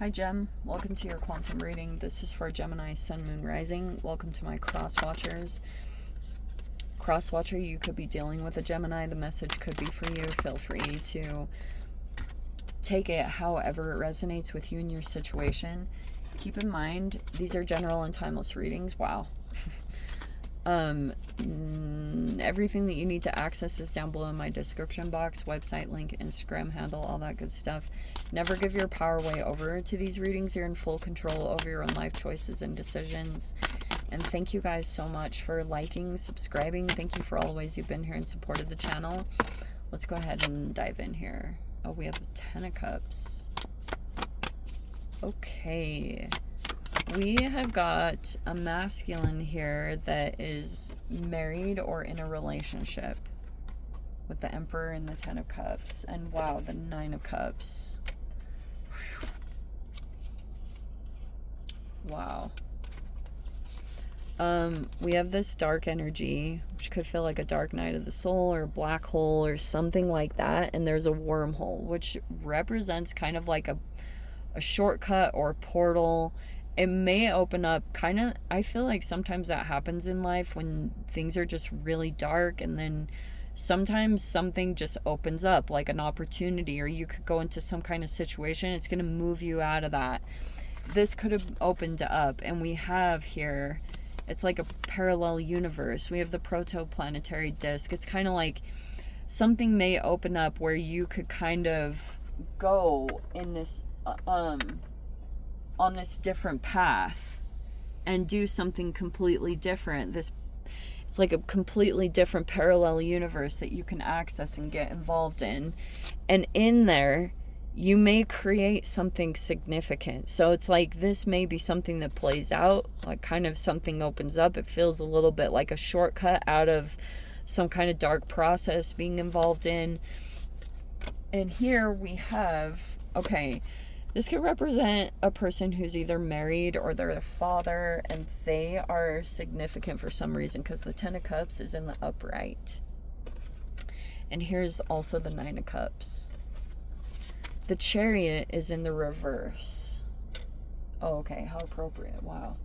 Hi Gem, welcome to your quantum reading. This is for Gemini, Sun, Moon, Rising. Welcome to my cross watchers. Cross watcher, you could be dealing with a Gemini. The message could be for you. Feel free to take it however it resonates with you and your situation. Keep in mind, these are general and timeless readings. Wow. Everything that you need to access is down below in my description box, website link, Instagram handle, all that good stuff. Never give your power way over to these readings. You're in full control over your own life choices and decisions. And thank you guys so much for liking, subscribing. Thank you for all the ways you've been here and supported the channel. Let's go ahead and dive in here. Oh, we have the Ten of Cups. Okay. We have got a masculine here that is married or in a relationship with the Emperor and the Ten of Cups. And wow, the Nine of Cups. Wow. We have this dark energy, which could feel like a dark night of the soul or a black hole or something like that. And there's a wormhole, which represents kind of like a shortcut or portal. It may open up I feel like sometimes that happens in life when things are just really dark, and then sometimes something just opens up, like an opportunity, or you could go into some kind of situation. It's going to move you out of that. This could have opened up, and we have here, it's like a parallel universe. We have the protoplanetary disk. It's kind of like something may open up where you could kind of go in this on this different path and do something completely different. It's like a completely different parallel universe that you can access and get involved in. And in there, you may create something significant. So it's like this may be something that plays out, like kind of something opens up. It feels a little bit like a shortcut out of some kind of dark process being involved in. And here we have, okay, this could represent a person who's either married or they're a father, and they are significant for some reason because the Ten of Cups is in the upright. And here's also the Nine of Cups. The Chariot is in the reverse. Oh, okay, how appropriate. Wow.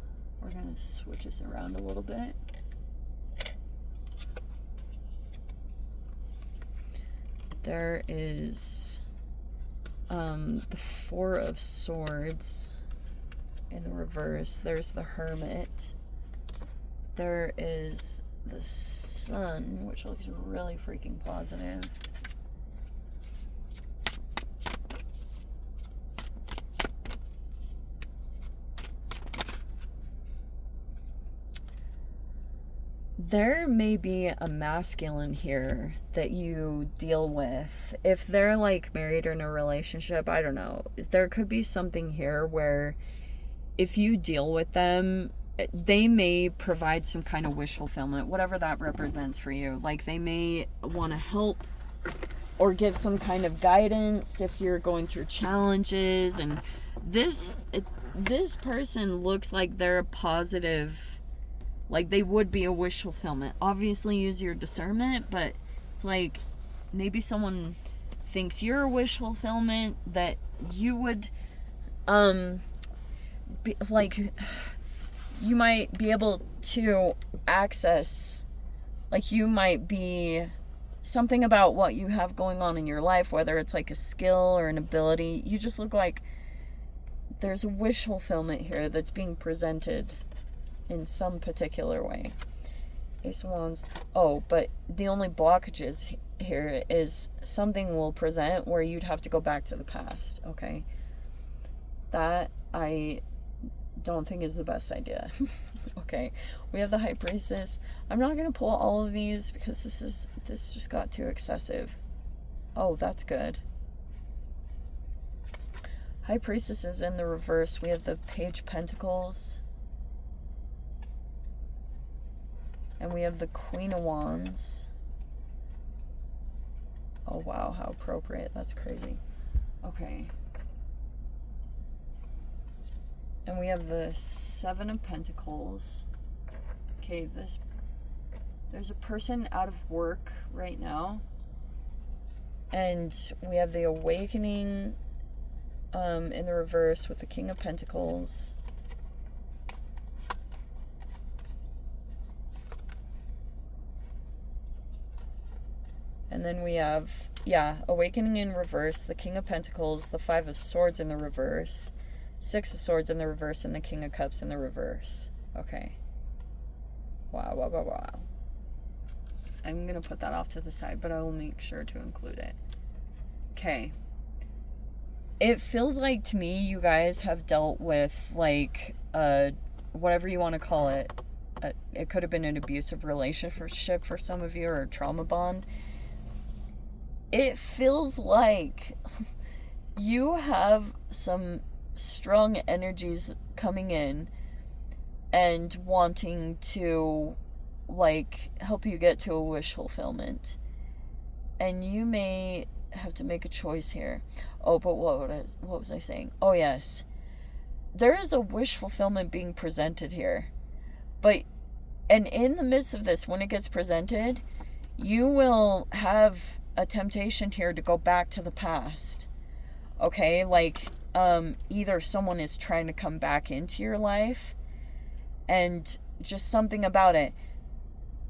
We're going to switch this around a little bit. There is the Four of Swords in the reverse. There's the Hermit. There is the Sun, which looks really freaking positive. There may be a masculine here that you deal with. If they're like married or in a relationship, I don't know. There could be something here where if you deal with them, they may provide some kind of wish fulfillment, whatever that represents for you. Like they may want to help or give some kind of guidance if you're going through challenges. And this person looks like they're a positive, like they would be a wish fulfillment. Obviously use your discernment, but it's like maybe someone thinks you're a wish fulfillment, that you would be like, you might be able to access, like you might be something about what you have going on in your life, whether it's like a skill or an ability. You just look like there's a wish fulfillment here that's being presented in some particular way. Ace of Wands. Oh, but the only blockages here is something will present where you'd have to go back to the past. Okay, that I don't think is the best idea. Okay, we have the High Priestess. I'm not gonna pull all of these because this just got too excessive. Oh, that's good. High Priestess is in the reverse. We have the Page Pentacles. And we have the Queen of Wands. Oh wow, how appropriate. That's crazy. Okay. And we have the Seven of Pentacles. Okay, there's a person out of work right now. And we have the Awakening in the reverse with the King of Pentacles. And then we have, Awakening in reverse, the King of Pentacles, the Five of Swords in the reverse, Six of Swords in the reverse, and the King of Cups in the reverse. Okay. Wow. I'm going to put that off to the side, but I will make sure to include it. Okay. It feels like to me you guys have dealt with, like, whatever you want to call it. It could have been an abusive relationship for some of you, or a trauma bond. It feels like you have some strong energies coming in and wanting to, like, help you get to a wish fulfillment. And you may have to make a choice here. Oh, but what was I saying? Oh, yes. There is a wish fulfillment being presented here. And in the midst of this, when it gets presented, you will have a temptation here to go back to the past. Okay? Like, either someone is trying to come back into your life, and just something about it.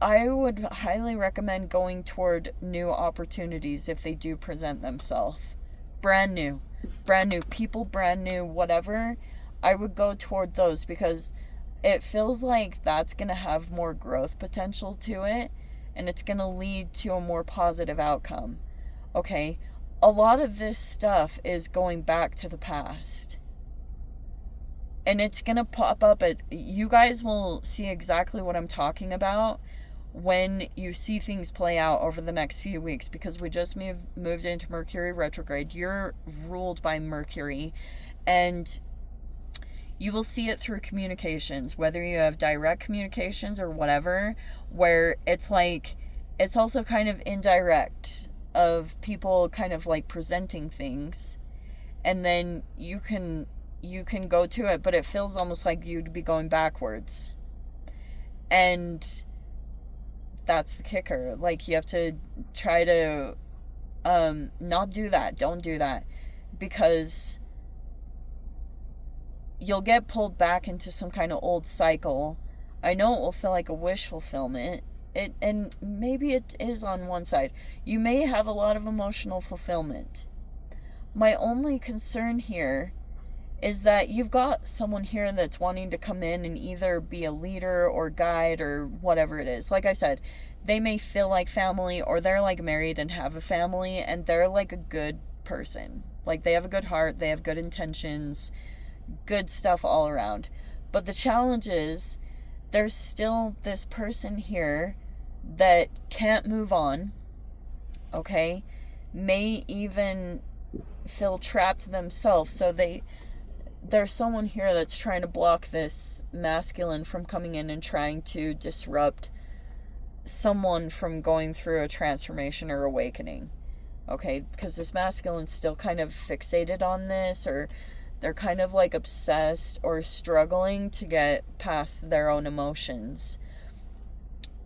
I would highly recommend going toward new opportunities if they do present themselves. Brand new people, brand new whatever. I would go toward those, because it feels like that's going to have more growth potential to it, and it's going to lead to a more positive outcome. Okay, a lot of this stuff is going back to the past. And it's going to pop up you guys will see exactly what I'm talking about when you see things play out over the next few weeks, because we just moved into Mercury retrograde. You're ruled by Mercury, and you will see it through communications, whether you have direct communications or whatever, where it's like, it's also kind of indirect, of people kind of like presenting things, and then you can go to it, but it feels almost like you'd be going backwards. And that's the kicker. Like, you have to try to not do that. Don't do that, because you'll get pulled back into some kind of old cycle. I know it will feel like a wish fulfillment. And maybe it is on one side. You may have a lot of emotional fulfillment. My only concern here is that you've got someone here that's wanting to come in and either be a leader or guide or whatever it is. Like I said, they may feel like family, or they're like married and have a family, and they're like a good person. Like, they have a good heart, they have good intentions, good stuff all around. But the challenge is, there's still this person here that can't move on, okay? May even feel trapped themselves, so there's someone here that's trying to block this masculine from coming in and trying to disrupt someone from going through a transformation or awakening, okay? Because this masculine's still kind of fixated on this, or they're kind of like obsessed or struggling to get past their own emotions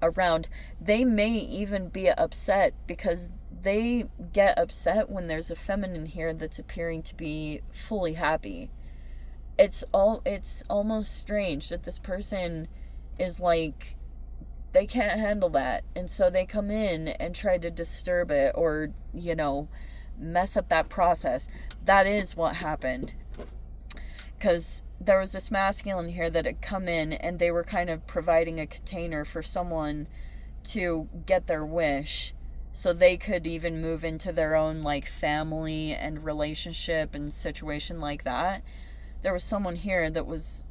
around. They may even be upset, because they get upset when there's a feminine here that's appearing to be fully happy. It's almost strange that this person is like, they can't handle that, and so they come in and try to disturb it, or, you know, mess up that process. That is what happened. Because there was this masculine here that had come in, and they were kind of providing a container for someone to get their wish, so they could even move into their own, like, family and relationship and situation like that. There was someone here that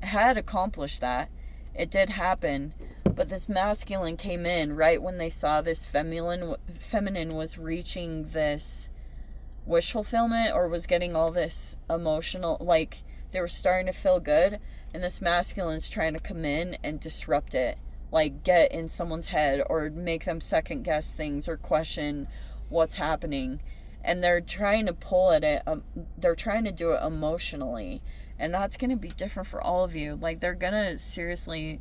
had accomplished that. It did happen, but this masculine came in right when they saw this feminine was reaching this wish fulfillment, or was getting all this emotional, like, they were starting to feel good, and this masculine's trying to come in and disrupt it, like, get in someone's head, or make them second guess things, or question what's happening. And they're trying to pull at it, they're trying to do it emotionally, and that's going to be different for all of you. Like, they're going to seriously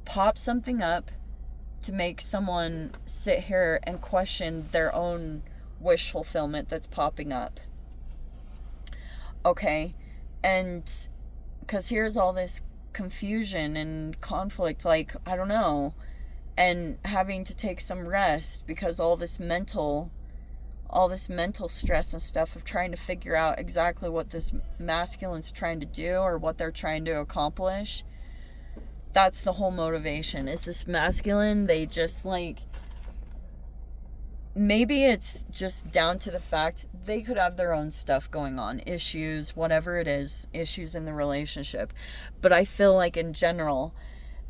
pop something up to make someone sit here and question their own wish fulfillment that's popping up. Okay? And because here's all this confusion and conflict, like, I don't know, and having to take some rest because all this mental stress and stuff of trying to figure out exactly what this masculine's trying to do or what they're trying to accomplish. That's the whole motivation. Is this masculine, they just like, maybe it's just down to the fact they could have their own stuff going on, issues, whatever it is, issues in the relationship. But I feel like in general,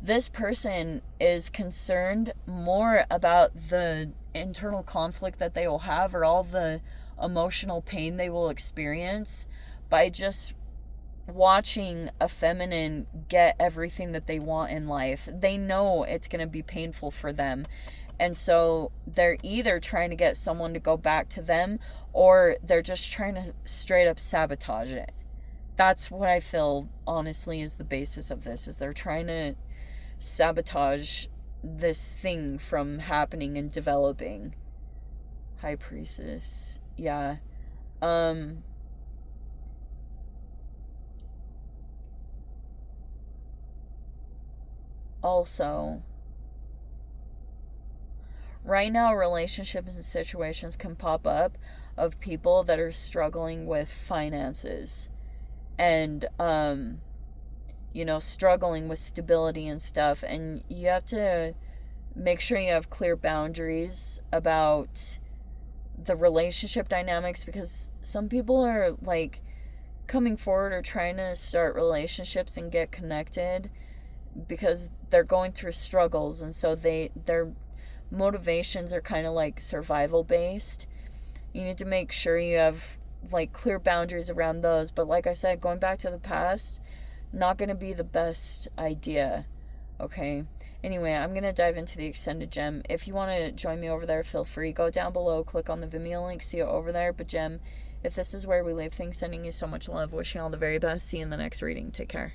this person is concerned more about the internal conflict that they will have or all the emotional pain they will experience by just watching a feminine get everything that they want in life. They know it's going to be painful for them. And so they're either trying to get someone to go back to them or they're just trying to straight up sabotage it. That's what I feel, honestly, is the basis of this, is they're trying to sabotage this thing from happening and developing. High Priestess. Yeah. Also, right now relationships and situations can pop up of people that are struggling with finances and struggling with stability and stuff, and you have to make sure you have clear boundaries about the relationship dynamics, because some people are like coming forward or trying to start relationships and get connected because they're going through struggles, and so their motivations are kind of like survival based. You need to make sure you have like clear boundaries around those. But like I said, going back to the past, not going to be the best idea. Okay? Anyway, I'm going to dive into the extended gem. If you want to join me over there, feel free. Go down below, click on the Vimeo link, see it over there. But Gem, if this is where we leave things, sending you so much love, wishing you all the very best. See you in the next reading. Take care.